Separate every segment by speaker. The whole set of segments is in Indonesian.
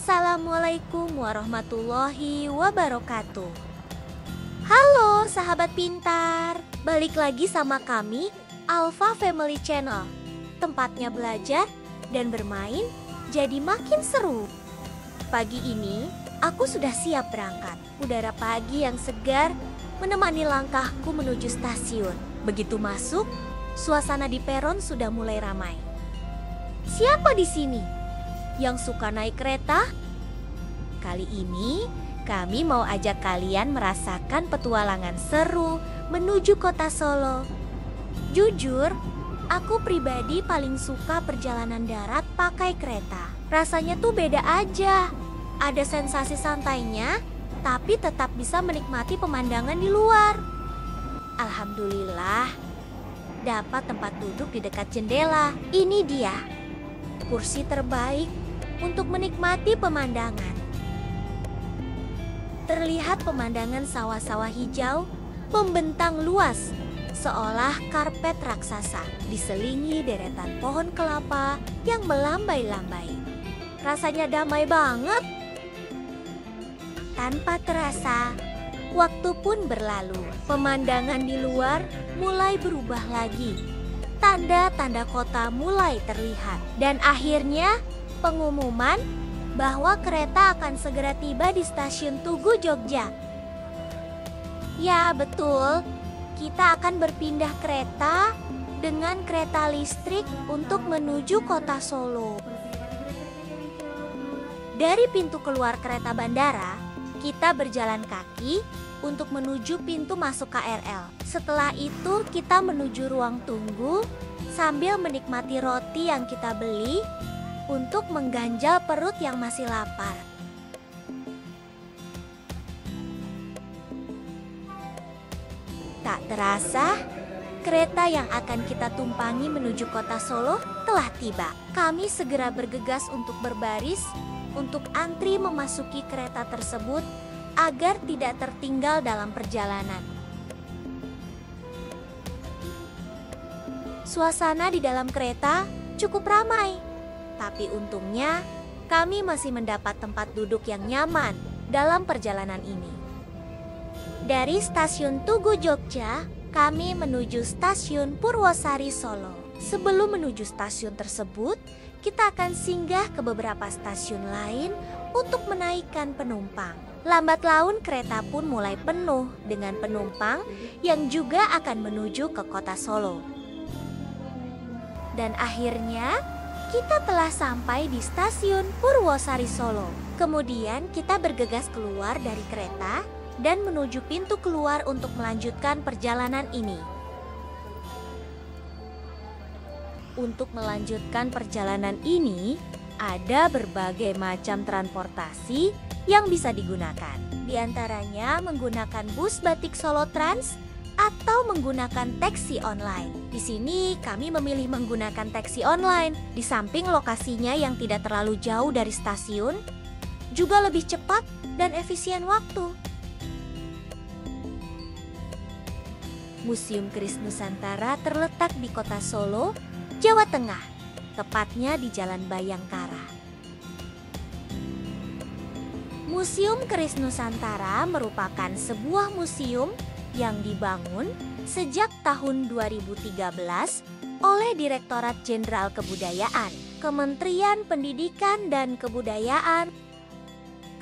Speaker 1: Assalamualaikum warahmatullahi wabarakatuh. Halo sahabat pintar, balik lagi sama kami Alpha Family Channel. Tempatnya belajar dan bermain jadi makin seru. Pagi ini aku sudah siap berangkat. Udara pagi yang segar menemani langkahku menuju stasiun. Begitu masuk, suasana di peron sudah mulai ramai. Siapa di sini yang suka naik kereta? Kali ini kami mau ajak kalian merasakan petualangan seru menuju kota Solo. Jujur, aku pribadi paling suka perjalanan darat pakai kereta. Rasanya tuh beda aja. Ada sensasi santainya, tapi tetap bisa menikmati pemandangan di luar. Alhamdulillah, dapat tempat duduk di dekat jendela. Ini dia, kursi terbaik untuk menikmati pemandangan. Terlihat pemandangan sawah-sawah hijau membentang luas, seolah karpet raksasa diselingi deretan pohon kelapa yang melambai-lambai. Rasanya damai banget. Tanpa terasa, waktu pun berlalu. Pemandangan di luar mulai berubah lagi. Tanda-tanda kota mulai terlihat. Dan akhirnya pengumuman bahwa kereta akan segera tiba di stasiun Tugu Jogja. Ya betul, kita akan berpindah kereta dengan kereta listrik untuk menuju kota Solo. Dari pintu keluar kereta bandara, kita berjalan kaki untuk menuju pintu masuk KRL. Setelah itu kita menuju ruang tunggu sambil menikmati roti yang kita beli untuk mengganjal perut yang masih lapar. Tak terasa, kereta yang akan kita tumpangi menuju kota Solo telah tiba. Kami segera bergegas untuk berbaris, untuk antri memasuki kereta tersebut agar tidak tertinggal dalam perjalanan. Suasana di dalam kereta cukup ramai. Tapi untungnya kami masih mendapat tempat duduk yang nyaman dalam perjalanan ini. Dari stasiun Tugu Jogja, kami menuju stasiun Purwosari Solo. Sebelum menuju stasiun tersebut, kita akan singgah ke beberapa stasiun lain untuk menaikkan penumpang. Lambat laun kereta pun mulai penuh dengan penumpang yang juga akan menuju ke kota Solo. Dan akhirnya kita telah sampai di stasiun Purwosari Solo. Kemudian kita bergegas keluar dari kereta dan menuju pintu keluar untuk melanjutkan perjalanan ini. Untuk melanjutkan perjalanan ini, ada berbagai macam transportasi yang bisa digunakan. Di antaranya menggunakan bus Batik Solo Trans atau menggunakan taksi online. Di sini kami memilih menggunakan taksi online. Di samping lokasinya yang tidak terlalu jauh dari stasiun, juga lebih cepat dan efisien waktu. Museum Keris Nusantara terletak di kota Solo, Jawa Tengah, tepatnya di Jalan Bayangkara. Museum Keris Nusantara merupakan sebuah museum yang dibangun sejak tahun 2013 oleh Direktorat Jenderal Kebudayaan, Kementerian Pendidikan dan Kebudayaan.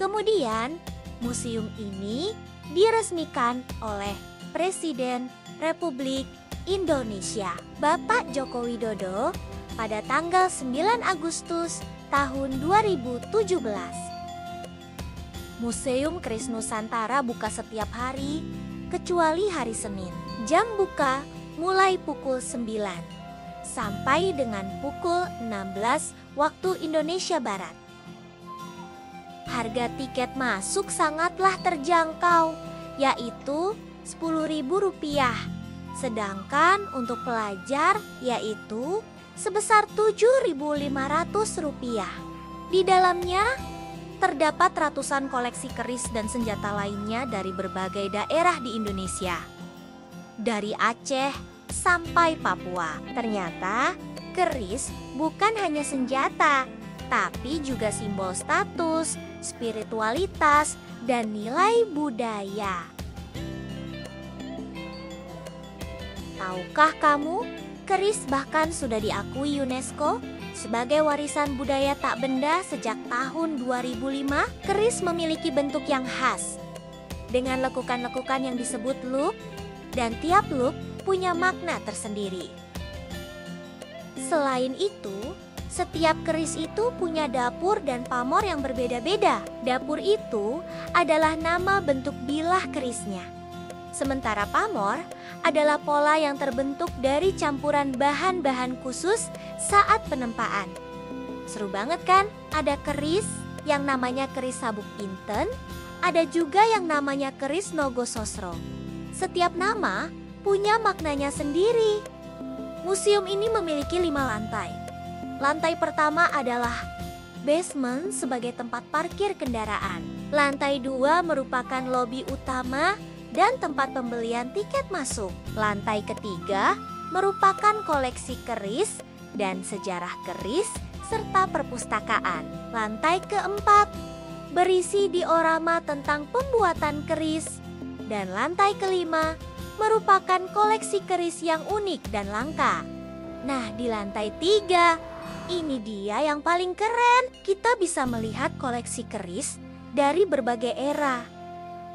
Speaker 1: Kemudian, museum ini diresmikan oleh Presiden Republik Indonesia, Bapak Joko Widodo, pada tanggal 9 Agustus tahun 2017. Museum Keris Nusantara buka setiap hari, kecuali hari Senin. Jam buka mulai pukul 9 sampai dengan pukul 16 waktu Indonesia Barat. Harga tiket masuk sangatlah terjangkau, yaitu Rp10.000. Sedangkan untuk pelajar yaitu sebesar Rp7.500. Di dalamnya terdapat ratusan koleksi keris dan senjata lainnya dari berbagai daerah di Indonesia. Dari Aceh sampai Papua. Ternyata keris bukan hanya senjata, tapi juga simbol status, spiritualitas, dan nilai budaya. Tahukah kamu, keris bahkan sudah diakui UNESCO sebagai warisan budaya tak benda sejak tahun 2005. Keris memiliki bentuk yang khas dengan lekukan-lekukan yang disebut loop, dan tiap loop punya makna tersendiri. Selain itu, setiap keris itu punya dapur dan pamor yang berbeda-beda. Dapur itu adalah nama bentuk bilah kerisnya. Sementara pamor adalah pola yang terbentuk dari campuran bahan-bahan khusus saat penempaan. Seru banget kan? Ada keris yang namanya keris Sabuk Pinten, ada juga yang namanya keris Nogososro. Setiap nama punya maknanya sendiri. Museum ini memiliki 5 lantai. Lantai pertama adalah basement sebagai tempat parkir kendaraan. Lantai 2 merupakan lobi utama dan tempat pembelian tiket masuk. Lantai ketiga merupakan koleksi keris dan sejarah keris serta perpustakaan. Lantai keempat berisi diorama tentang pembuatan keris. Dan lantai kelima merupakan koleksi keris yang unik dan langka. Nah, di lantai 3, ini dia yang paling keren. Kita bisa melihat koleksi keris dari berbagai era.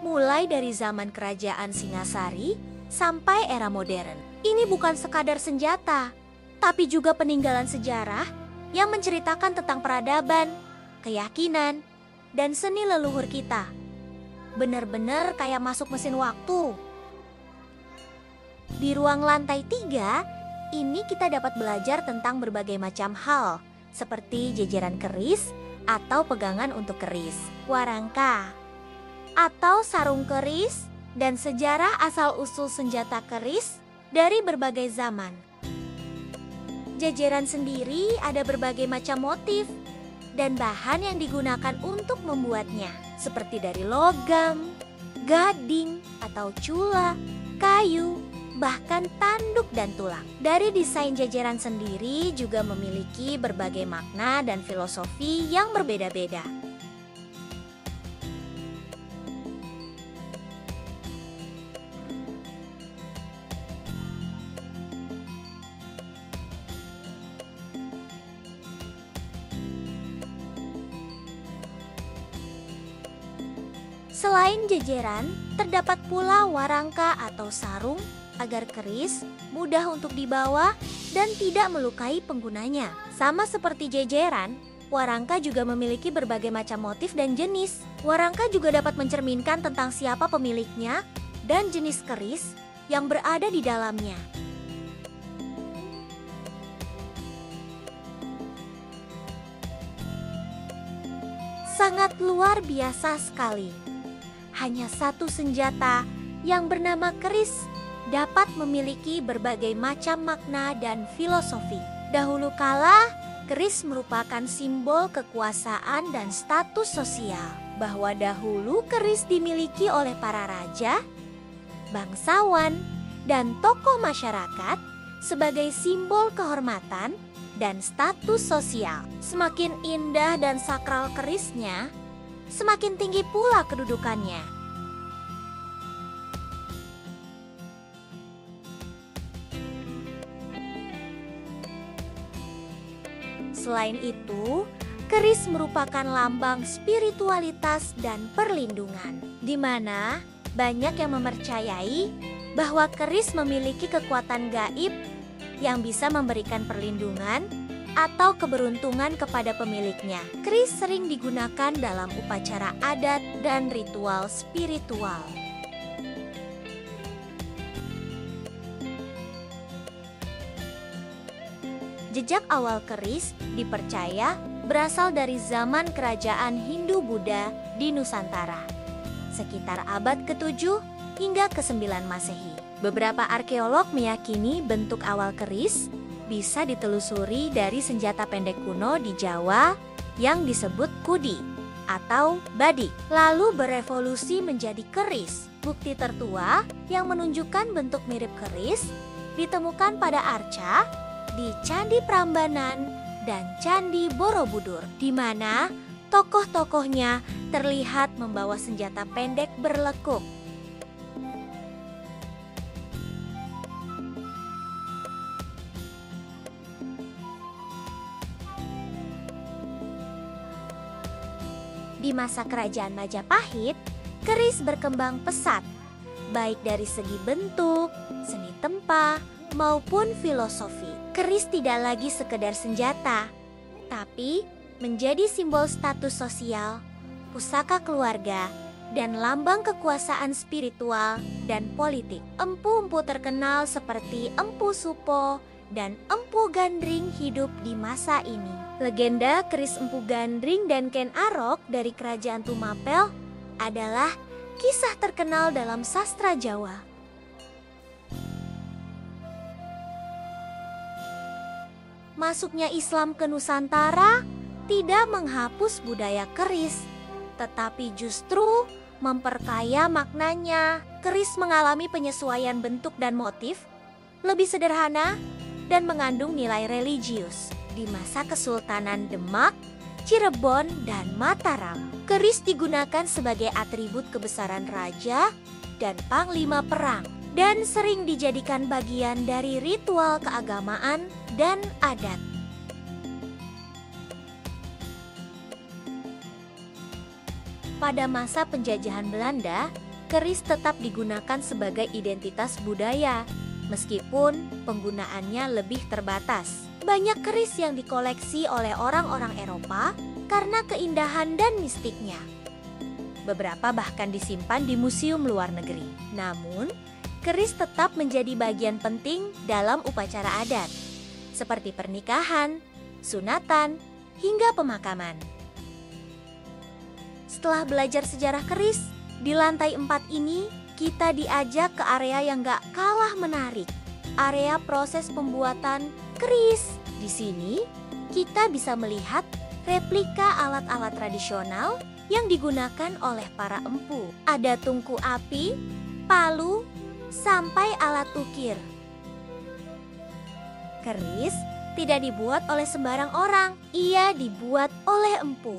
Speaker 1: Mulai dari zaman kerajaan Singasari sampai era modern. Ini bukan sekadar senjata, tapi juga peninggalan sejarah yang menceritakan tentang peradaban, keyakinan, dan seni leluhur kita. Benar-benar kayak masuk mesin waktu. Di ruang lantai 3, ini kita dapat belajar tentang berbagai macam hal, seperti jejeran keris atau pegangan untuk keris, warangka, atau sarung keris, dan sejarah asal-usul senjata keris dari berbagai zaman. Jajaran sendiri ada berbagai macam motif dan bahan yang digunakan untuk membuatnya, seperti dari logam, gading atau cula, kayu, bahkan tanduk dan tulang. Dari desain jajaran sendiri juga memiliki berbagai makna dan filosofi yang berbeda-beda. Selain jejeran, terdapat pula warangka atau sarung agar keris mudah untuk dibawa dan tidak melukai penggunanya. Sama seperti jejeran, warangka juga memiliki berbagai macam motif dan jenis. Warangka juga dapat mencerminkan tentang siapa pemiliknya dan jenis keris yang berada di dalamnya. Sangat luar biasa sekali. Hanya satu senjata yang bernama keris dapat memiliki berbagai macam makna dan filosofi. Dahulu kala, keris merupakan simbol kekuasaan dan status sosial. Bahwa dahulu keris dimiliki oleh para raja, bangsawan, dan tokoh masyarakat sebagai simbol kehormatan dan status sosial. Semakin indah dan sakral kerisnya, semakin tinggi pula kedudukannya. Selain itu, keris merupakan lambang spiritualitas dan perlindungan, di mana banyak yang mempercayai bahwa keris memiliki kekuatan gaib yang bisa memberikan perlindungan atau keberuntungan kepada pemiliknya. Keris sering digunakan dalam upacara adat dan ritual spiritual. Jejak awal keris dipercaya berasal dari zaman kerajaan Hindu-Buddha di Nusantara, sekitar abad ke-7 hingga ke-9 Masehi. Beberapa arkeolog meyakini bentuk awal keris bisa ditelusuri dari senjata pendek kuno di Jawa yang disebut kudi atau badik, lalu berevolusi menjadi keris. Bukti tertua yang menunjukkan bentuk mirip keris ditemukan pada arca di Candi Prambanan dan Candi Borobudur, di mana tokoh-tokohnya terlihat membawa senjata pendek berlekuk. Di masa kerajaan Majapahit, keris berkembang pesat, baik dari segi bentuk, seni tempa, maupun filosofi. Keris tidak lagi sekedar senjata, tapi menjadi simbol status sosial, pusaka keluarga, dan lambang kekuasaan spiritual dan politik. Empu-empu terkenal seperti Empu Supo dan Empu Gandring hidup di masa ini. Legenda keris Empu Gandring dan Ken Arok dari Kerajaan Tumapel adalah kisah terkenal dalam sastra Jawa. Masuknya Islam ke Nusantara tidak menghapus budaya keris, tetapi justru memperkaya maknanya. Keris mengalami penyesuaian bentuk dan motif, lebih sederhana dan mengandung nilai religius. Di masa Kesultanan Demak, Cirebon, dan Mataram, keris digunakan sebagai atribut kebesaran raja dan panglima perang, dan sering dijadikan bagian dari ritual keagamaan dan adat. Pada masa penjajahan Belanda, keris tetap digunakan sebagai identitas budaya, meskipun penggunaannya lebih terbatas. Banyak keris yang dikoleksi oleh orang-orang Eropa karena keindahan dan mistiknya. Beberapa bahkan disimpan di museum luar negeri. Namun, keris tetap menjadi bagian penting dalam upacara adat, seperti pernikahan, sunatan, hingga pemakaman. Setelah belajar sejarah keris, di lantai 4 ini kita diajak ke area yang gak kalah menarik. Area proses pembuatan keris. Di sini kita bisa melihat replika alat-alat tradisional yang digunakan oleh para empu. Ada tungku api, palu, sampai alat ukir. Keris tidak dibuat oleh sembarang orang, ia dibuat oleh empu,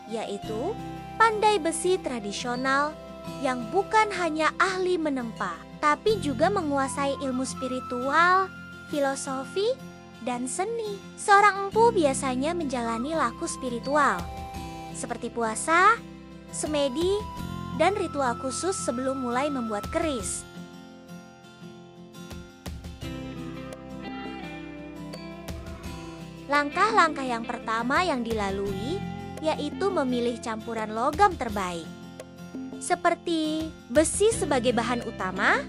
Speaker 1: yaitu pandai besi tradisional yang bukan hanya ahli menempa, tapi juga menguasai ilmu spiritual, filosofi, dan seni. Seorang empu biasanya menjalani laku spiritual, seperti puasa, semedi, dan ritual khusus sebelum mulai membuat keris. Langkah-langkah yang pertama yang dilalui yaitu memilih campuran logam terbaik, seperti besi sebagai bahan utama,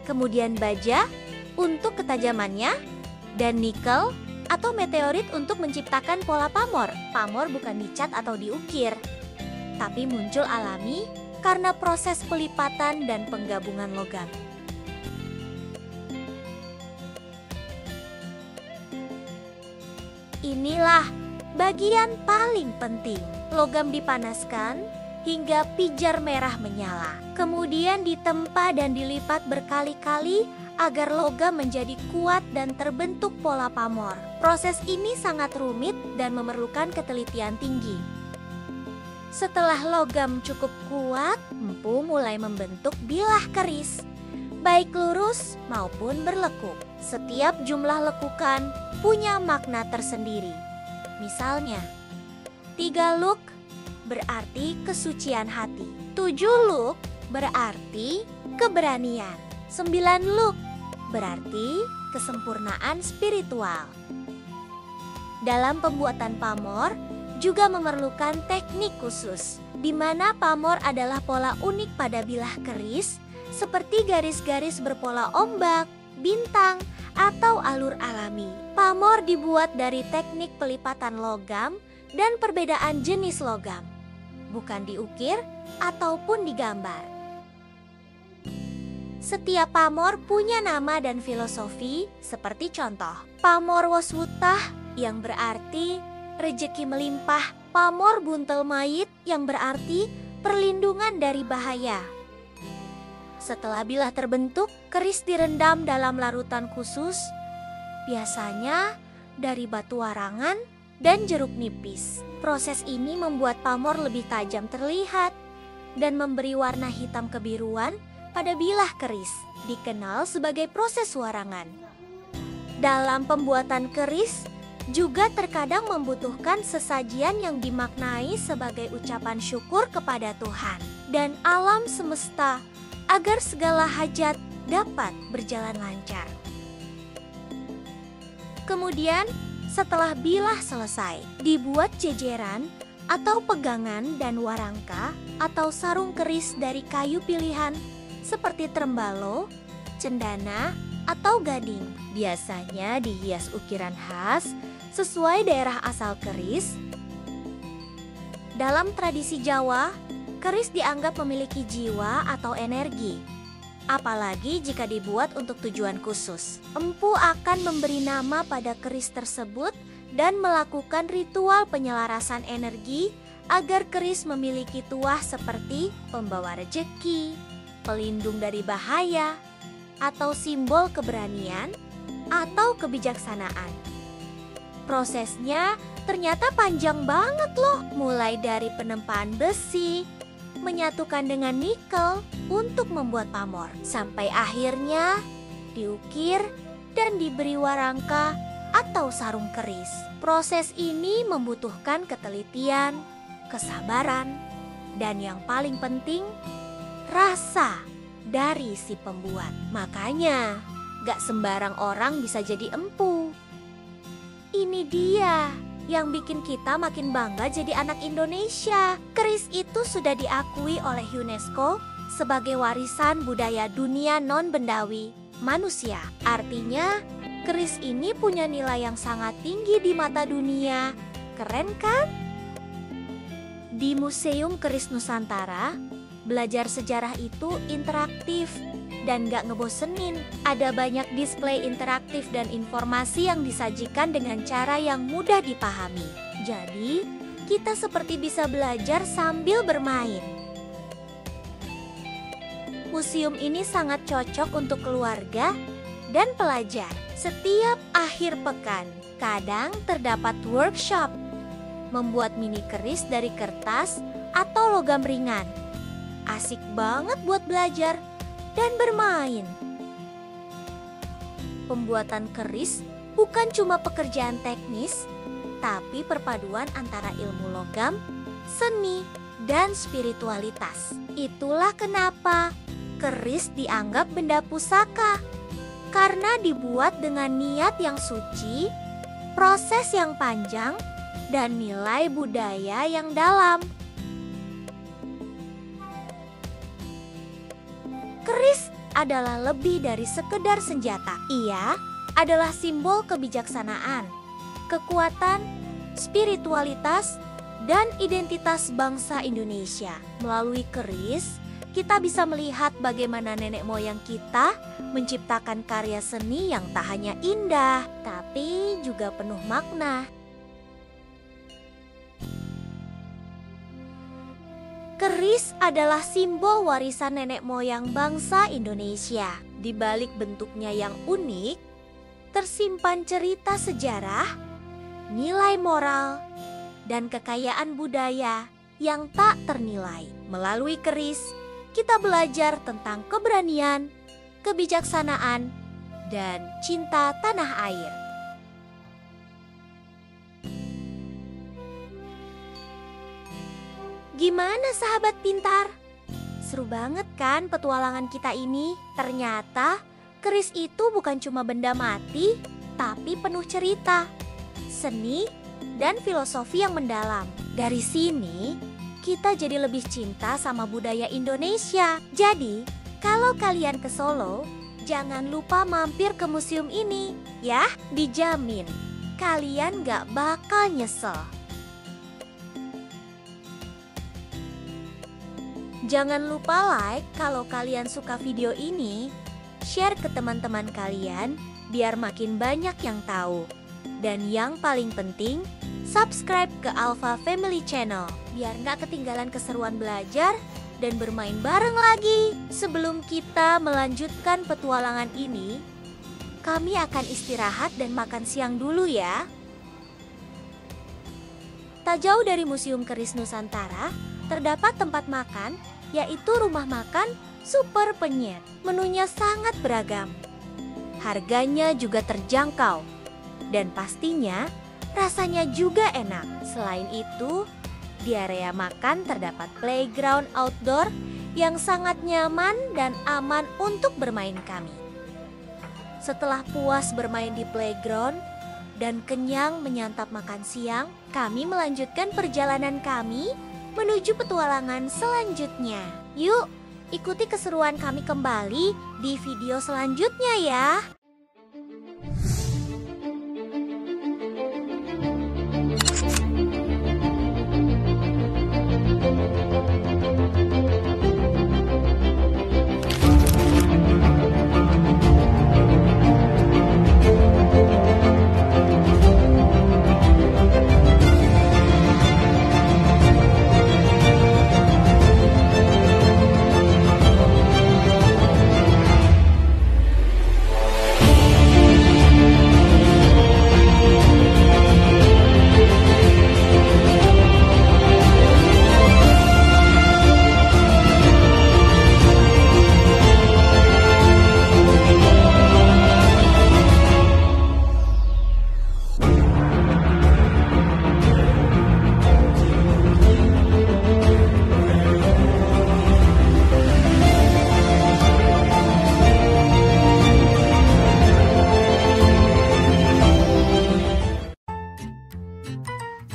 Speaker 1: kemudian baja untuk ketajamannya, dan nikel atau meteorit untuk menciptakan pola pamor. Pamor bukan dicat atau diukir, tapi muncul alami karena proses pelipatan dan penggabungan logam. Inilah bagian paling penting. Logam dipanaskan hingga pijar merah menyala. Kemudian ditempa dan dilipat berkali-kali agar logam menjadi kuat dan terbentuk pola pamor. Proses ini sangat rumit dan memerlukan ketelitian tinggi. Setelah logam cukup kuat, empu mulai membentuk bilah keris, baik lurus maupun berlekuk. Setiap jumlah lekukan punya makna tersendiri. Misalnya, 3 luk berarti kesucian hati, 7 luk berarti keberanian, 9 luk berarti kesempurnaan spiritual. Dalam pembuatan pamor juga memerlukan teknik khusus, di mana pamor adalah pola unik pada bilah keris, seperti garis-garis berpola ombak, bintang, atau alur alami. Pamor dibuat dari teknik pelipatan logam dan perbedaan jenis logam, bukan diukir ataupun digambar. Setiap pamor punya nama dan filosofi, seperti contoh pamor Woswutah yang berarti rejeki melimpah, pamor buntel mayit yang berarti perlindungan dari bahaya. Setelah bilah terbentuk, keris direndam dalam larutan khusus, biasanya dari batu warangan dan jeruk nipis. Proses ini membuat pamor lebih tajam terlihat dan memberi warna hitam kebiruan pada bilah keris, dikenal sebagai proses warangan. Dalam pembuatan keris juga terkadang membutuhkan sesajian yang dimaknai sebagai ucapan syukur kepada Tuhan dan alam semesta agar segala hajat dapat berjalan lancar. Kemudian, setelah bilah selesai, dibuat jejeran atau pegangan dan warangka atau sarung keris dari kayu pilihan seperti trembalo, cendana, atau gading. Biasanya dihias ukiran khas sesuai daerah asal keris. Dalam tradisi Jawa, keris dianggap memiliki jiwa atau energi. Apalagi jika dibuat untuk tujuan khusus. Empu akan memberi nama pada keris tersebut dan melakukan ritual penyelarasan energi agar keris memiliki tuah seperti pembawa rejeki, pelindung dari bahaya, atau simbol keberanian atau kebijaksanaan. Prosesnya ternyata panjang banget loh, mulai dari penempaan besi, menyatukan dengan nikel untuk membuat pamor, sampai akhirnya diukir dan diberi warangka atau sarung keris. Proses ini membutuhkan ketelitian, kesabaran, dan yang paling penting, rasa dari si pembuat. Makanya, gak sembarang orang bisa jadi empu. Ini dia yang bikin kita makin bangga jadi anak Indonesia. Keris itu sudah diakui oleh UNESCO sebagai warisan budaya dunia non-bendawi manusia. Artinya, keris ini punya nilai yang sangat tinggi di mata dunia. Keren kan? Di Museum Keris Nusantara, belajar sejarah itu interaktif dan gak ngebosenin. Ada banyak display interaktif dan informasi yang disajikan dengan cara yang mudah dipahami. Jadi, kita seperti bisa belajar sambil bermain. Museum ini sangat cocok untuk keluarga dan pelajar. Setiap akhir pekan, kadang terdapat workshop membuat mini keris dari kertas atau logam ringan. Asik banget buat belajar dan bermain. Pembuatan keris bukan cuma pekerjaan teknis, tapi perpaduan antara ilmu logam, seni, dan spiritualitas. Itulah kenapa keris dianggap benda pusaka, karena dibuat dengan niat yang suci, proses yang panjang, dan nilai budaya yang dalam. Keris adalah lebih dari sekedar senjata. Ia adalah simbol kebijaksanaan, kekuatan, spiritualitas, dan identitas bangsa Indonesia. Melalui keris, kita bisa melihat bagaimana nenek moyang kita menciptakan karya seni yang tak hanya indah, tapi juga penuh makna. Keris adalah simbol warisan nenek moyang bangsa Indonesia. Di balik bentuknya yang unik, tersimpan cerita sejarah, nilai moral, dan kekayaan budaya yang tak ternilai. Melalui keris, kita belajar tentang keberanian, kebijaksanaan, dan cinta tanah air. Gimana sahabat pintar? Seru banget kan petualangan kita ini? Ternyata keris itu bukan cuma benda mati, tapi penuh cerita, seni, dan filosofi yang mendalam. Dari sini, kita jadi lebih cinta sama budaya Indonesia. Jadi, kalau kalian ke Solo, jangan lupa mampir ke museum ini, ya. Dijamin, kalian gak bakal nyesel. Jangan lupa like kalau kalian suka video ini, share ke teman-teman kalian biar makin banyak yang tahu. Dan yang paling penting, subscribe ke Alpha Family Channel biar nggak ketinggalan keseruan belajar dan bermain bareng lagi. Sebelum kita melanjutkan petualangan ini, kami akan istirahat dan makan siang dulu ya. Tak jauh dari Museum Keris Nusantara, terdapat tempat makan, yaitu rumah makan Super Penyet. Menunya sangat beragam. Harganya juga terjangkau. Dan pastinya rasanya juga enak. Selain itu, di area makan terdapat playground outdoor yang sangat nyaman dan aman untuk bermain kami. Setelah puas bermain di playground dan kenyang menyantap makan siang, kami melanjutkan perjalanan kami menuju petualangan selanjutnya. Yuk, ikuti keseruan kami kembali di video selanjutnya ya.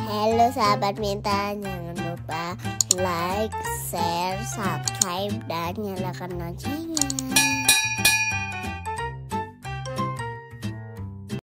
Speaker 2: Halo sahabat Minta, jangan lupa like, share, subscribe, dan nyalakan loncengnya.